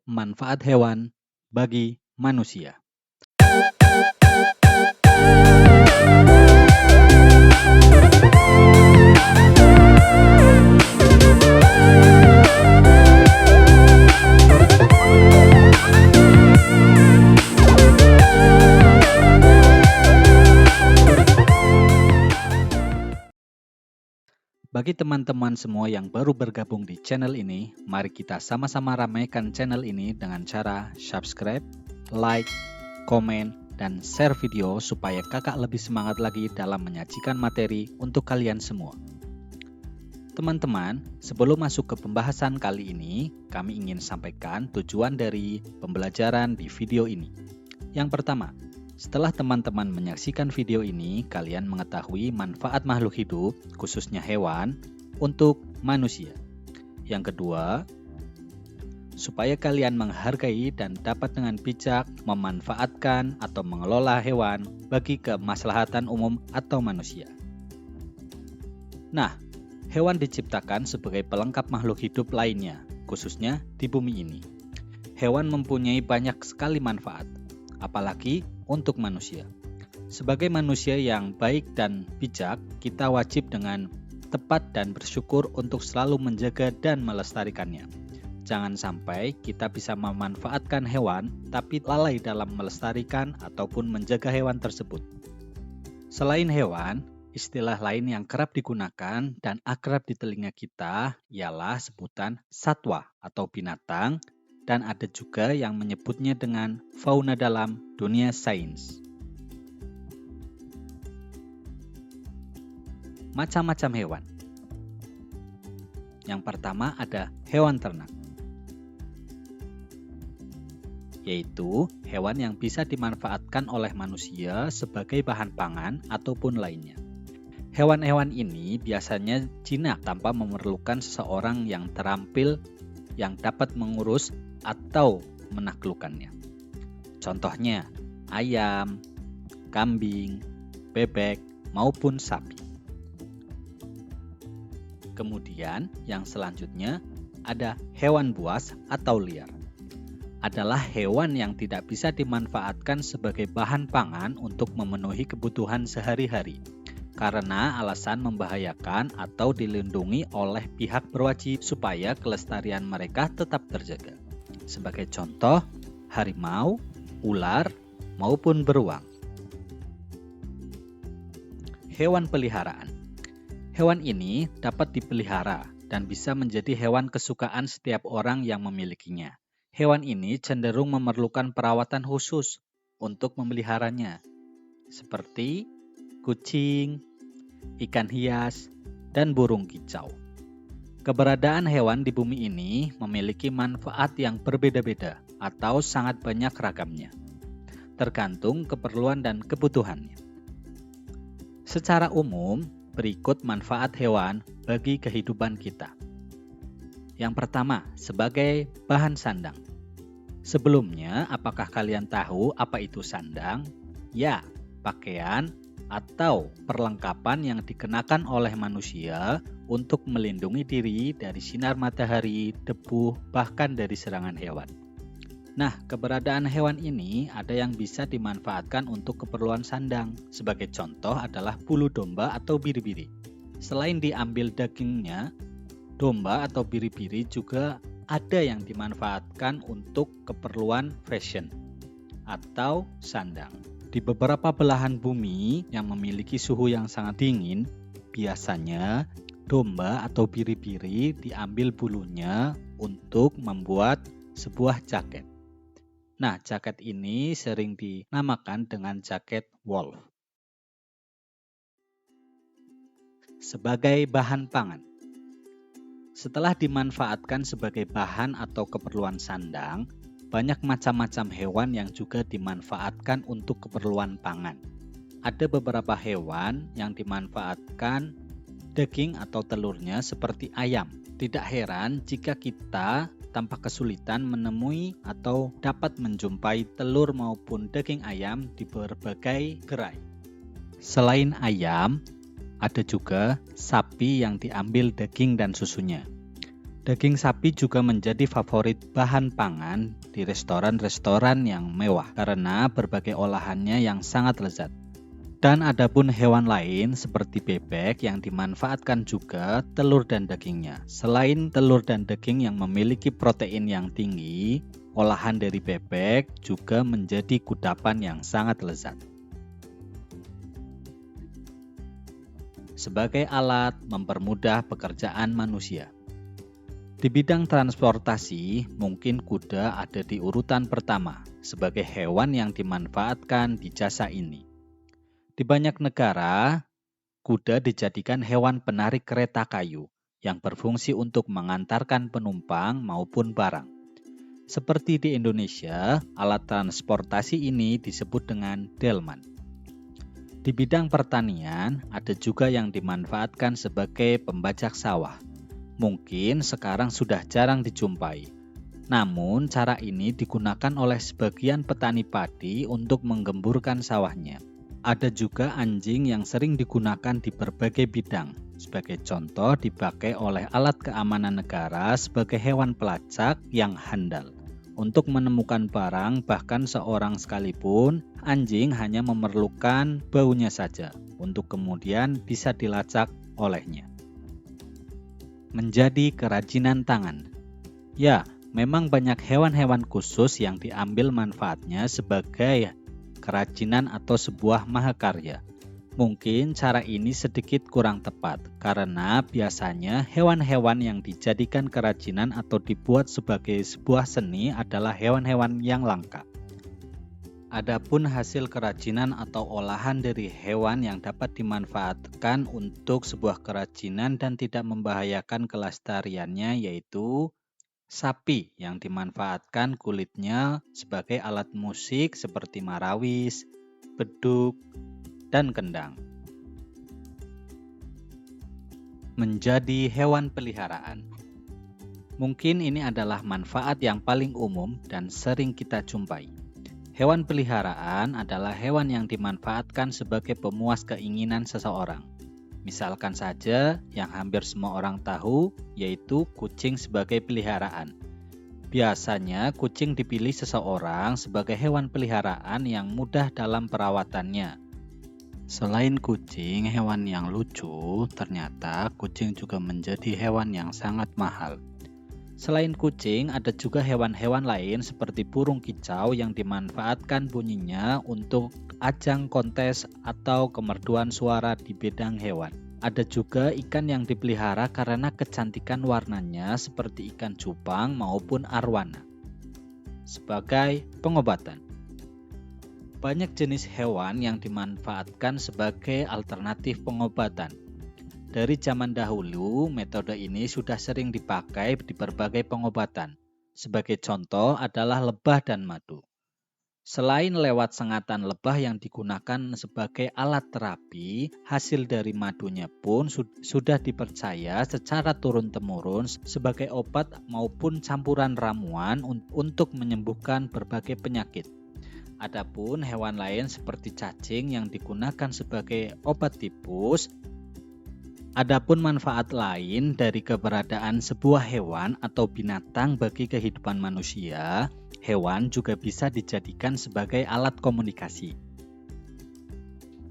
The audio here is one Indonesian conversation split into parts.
manfaat hewan bagi manusia. Bagi teman-teman semua yang baru bergabung di channel ini, mari kita sama-sama ramaikan channel ini dengan cara subscribe, like, komen, dan share video supaya kakak lebih semangat lagi dalam menyajikan materi untuk kalian semua. Teman-teman, sebelum masuk ke pembahasan kali ini, kami ingin sampaikan tujuan dari pembelajaran di video ini. Yang pertama, setelah teman-teman menyaksikan video ini, kalian mengetahui manfaat makhluk hidup, khususnya hewan, untuk manusia. Yang kedua, supaya kalian menghargai dan dapat dengan bijak memanfaatkan atau mengelola hewan bagi kemaslahatan umum atau manusia. Nah, hewan diciptakan sebagai pelengkap makhluk hidup lainnya, khususnya di bumi ini. Hewan mempunyai banyak sekali manfaat, apalagi untuk manusia. Sebagai manusia yang baik dan bijak, kita wajib dengan tepat dan bersyukur untuk selalu menjaga dan melestarikannya. Jangan sampai kita bisa memanfaatkan hewan, tapi lalai dalam melestarikan ataupun menjaga hewan tersebut. Selain hewan, istilah lain yang kerap digunakan dan akrab di telinga kita ialah sebutan satwa atau binatang, dan ada juga yang menyebutnya dengan fauna dalam dunia sains. Macam-macam hewan. Yang pertama ada hewan ternak, yaitu hewan yang bisa dimanfaatkan oleh manusia sebagai bahan pangan ataupun lainnya. Hewan-hewan ini biasanya jinak tanpa memerlukan seseorang yang terampil yang dapat mengurus atau menaklukkannya. Contohnya, ayam, kambing, bebek, maupun sapi. Kemudian, yang selanjutnya ada hewan buas atau liar. Adalah hewan yang tidak bisa dimanfaatkan sebagai bahan pangan untuk memenuhi kebutuhan sehari-hari, karena alasan membahayakan atau dilindungi oleh pihak berwajib supaya kelestarian mereka tetap terjaga. Sebagai contoh, harimau, ular, maupun beruang. Hewan peliharaan. Hewan ini dapat dipelihara dan bisa menjadi hewan kesukaan setiap orang yang memilikinya. Hewan ini cenderung memerlukan perawatan khusus untuk memeliharanya, seperti kucing, ikan hias, dan burung kicau. Keberadaan hewan di bumi ini memiliki manfaat yang berbeda-beda atau sangat banyak ragamnya, tergantung keperluan dan kebutuhannya. Secara umum, berikut manfaat hewan bagi kehidupan kita. Yang pertama, sebagai bahan sandang. Sebelumnya, apakah kalian tahu apa itu sandang? Ya, pakaian atau perlengkapan yang dikenakan oleh manusia untuk melindungi diri dari sinar matahari, debu, bahkan dari serangan hewan. Nah, keberadaan hewan ini ada yang bisa dimanfaatkan untuk keperluan sandang. Sebagai contoh adalah bulu domba atau biri-biri. Selain diambil dagingnya, domba atau biri-biri juga ada yang dimanfaatkan untuk keperluan fashion atau sandang. Di beberapa belahan bumi yang memiliki suhu yang sangat dingin, biasanya domba atau biri-biri diambil bulunya untuk membuat sebuah jaket. Nah, jaket ini sering dinamakan dengan jaket wolf. Sebagai bahan pangan. Setelah dimanfaatkan sebagai bahan atau keperluan sandang, banyak macam-macam hewan yang juga dimanfaatkan untuk keperluan pangan. Ada beberapa hewan yang dimanfaatkan daging atau telurnya seperti ayam. Tidak heran jika kita tanpa kesulitan menemui atau dapat menjumpai telur maupun daging ayam di berbagai gerai. Selain ayam, ada juga sapi yang diambil daging dan susunya. Daging sapi juga menjadi favorit bahan pangan di restoran-restoran yang mewah karena berbagai olahannya yang sangat lezat. Dan ada pun hewan lain seperti bebek yang dimanfaatkan juga telur dan dagingnya. Selain telur dan daging yang memiliki protein yang tinggi, olahan dari bebek juga menjadi kudapan yang sangat lezat. Sebagai alat mempermudah pekerjaan manusia. Di bidang transportasi, mungkin kuda ada di urutan pertama sebagai hewan yang dimanfaatkan di jasa ini. Di banyak negara, kuda dijadikan hewan penarik kereta kayu yang berfungsi untuk mengantarkan penumpang maupun barang. Seperti di Indonesia, alat transportasi ini disebut dengan delman. Di bidang pertanian, ada juga yang dimanfaatkan sebagai pembajak sawah. Mungkin sekarang sudah jarang dijumpai. Namun, cara ini digunakan oleh sebagian petani padi untuk menggemburkan sawahnya. Ada juga anjing yang sering digunakan di berbagai bidang. Sebagai contoh, dipakai oleh alat keamanan negara sebagai hewan pelacak yang handal. Untuk menemukan barang, bahkan seorang sekalipun, anjing hanya memerlukan baunya saja untuk kemudian bisa dilacak olehnya. Menjadi kerajinan tangan. Ya, memang banyak hewan-hewan khusus yang diambil manfaatnya sebagai kerajinan atau sebuah mahakarya. Mungkin cara ini sedikit kurang tepat, karena biasanya hewan-hewan yang dijadikan kerajinan atau dibuat sebagai sebuah seni adalah hewan-hewan yang langka. Adapun hasil kerajinan atau olahan dari hewan yang dapat dimanfaatkan untuk sebuah kerajinan dan tidak membahayakan kelestariannya yaitu sapi yang dimanfaatkan kulitnya sebagai alat musik seperti marawis, beduk, dan kendang. Menjadi hewan peliharaan. Mungkin ini adalah manfaat yang paling umum dan sering kita jumpai. Hewan peliharaan adalah hewan yang dimanfaatkan sebagai pemuas keinginan seseorang. Misalkan saja yang hampir semua orang tahu, yaitu kucing sebagai peliharaan. Biasanya kucing dipilih seseorang sebagai hewan peliharaan yang mudah dalam perawatannya. Selain kucing, hewan yang lucu, ternyata kucing juga menjadi hewan yang sangat mahal. Selain kucing, ada juga hewan-hewan lain seperti burung kicau yang dimanfaatkan bunyinya untuk ajang kontes atau kemerduan suara di bidang hewan. Ada juga ikan yang dipelihara karena kecantikan warnanya seperti ikan cupang maupun arwana. Sebagai pengobatan. Banyak jenis hewan yang dimanfaatkan sebagai alternatif pengobatan. Dari zaman dahulu, metode ini sudah sering dipakai di berbagai pengobatan. Sebagai contoh adalah lebah dan madu. Selain lewat sengatan lebah yang digunakan sebagai alat terapi, hasil dari madunya pun sudah dipercaya secara turun-temurun sebagai obat maupun campuran ramuan untuk menyembuhkan berbagai penyakit. Adapun hewan lain seperti cacing yang digunakan sebagai obat tipus. Adapun manfaat lain dari keberadaan sebuah hewan atau binatang bagi kehidupan manusia, hewan juga bisa dijadikan sebagai alat komunikasi.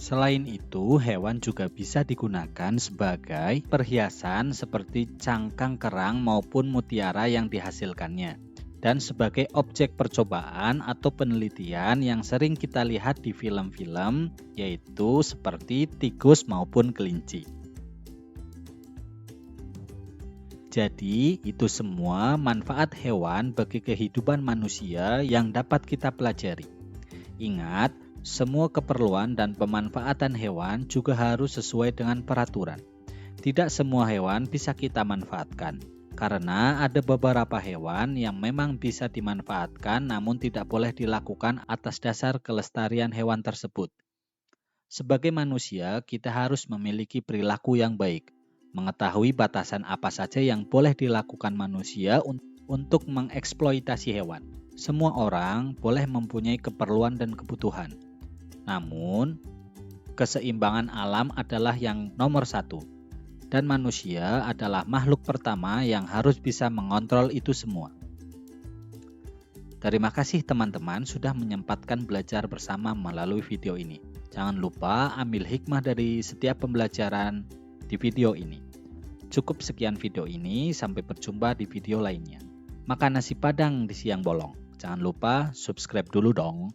Selain itu, hewan juga bisa digunakan sebagai perhiasan seperti cangkang kerang maupun mutiara yang dihasilkannya, dan sebagai objek percobaan atau penelitian yang sering kita lihat di film-film, yaitu seperti tikus maupun kelinci. Jadi, itu semua manfaat hewan bagi kehidupan manusia yang dapat kita pelajari. Ingat, semua keperluan dan pemanfaatan hewan juga harus sesuai dengan peraturan. Tidak semua hewan bisa kita manfaatkan, karena ada beberapa hewan yang memang bisa dimanfaatkan namun tidak boleh dilakukan atas dasar kelestarian hewan tersebut. Sebagai manusia, kita harus memiliki perilaku yang baik. Mengetahui batasan apa saja yang boleh dilakukan manusia untuk mengeksploitasi hewan. Semua orang boleh mempunyai keperluan dan kebutuhan. Namun, keseimbangan alam adalah yang nomor satu. Dan manusia adalah makhluk pertama yang harus bisa mengontrol itu semua. Terima kasih teman-teman sudah menyempatkan belajar bersama melalui video ini. Jangan lupa ambil hikmah dari setiap pembelajaran di video ini. Cukup sekian video ini, sampai berjumpa di video lainnya. Makan nasi Padang di siang bolong. Jangan lupa subscribe dulu dong.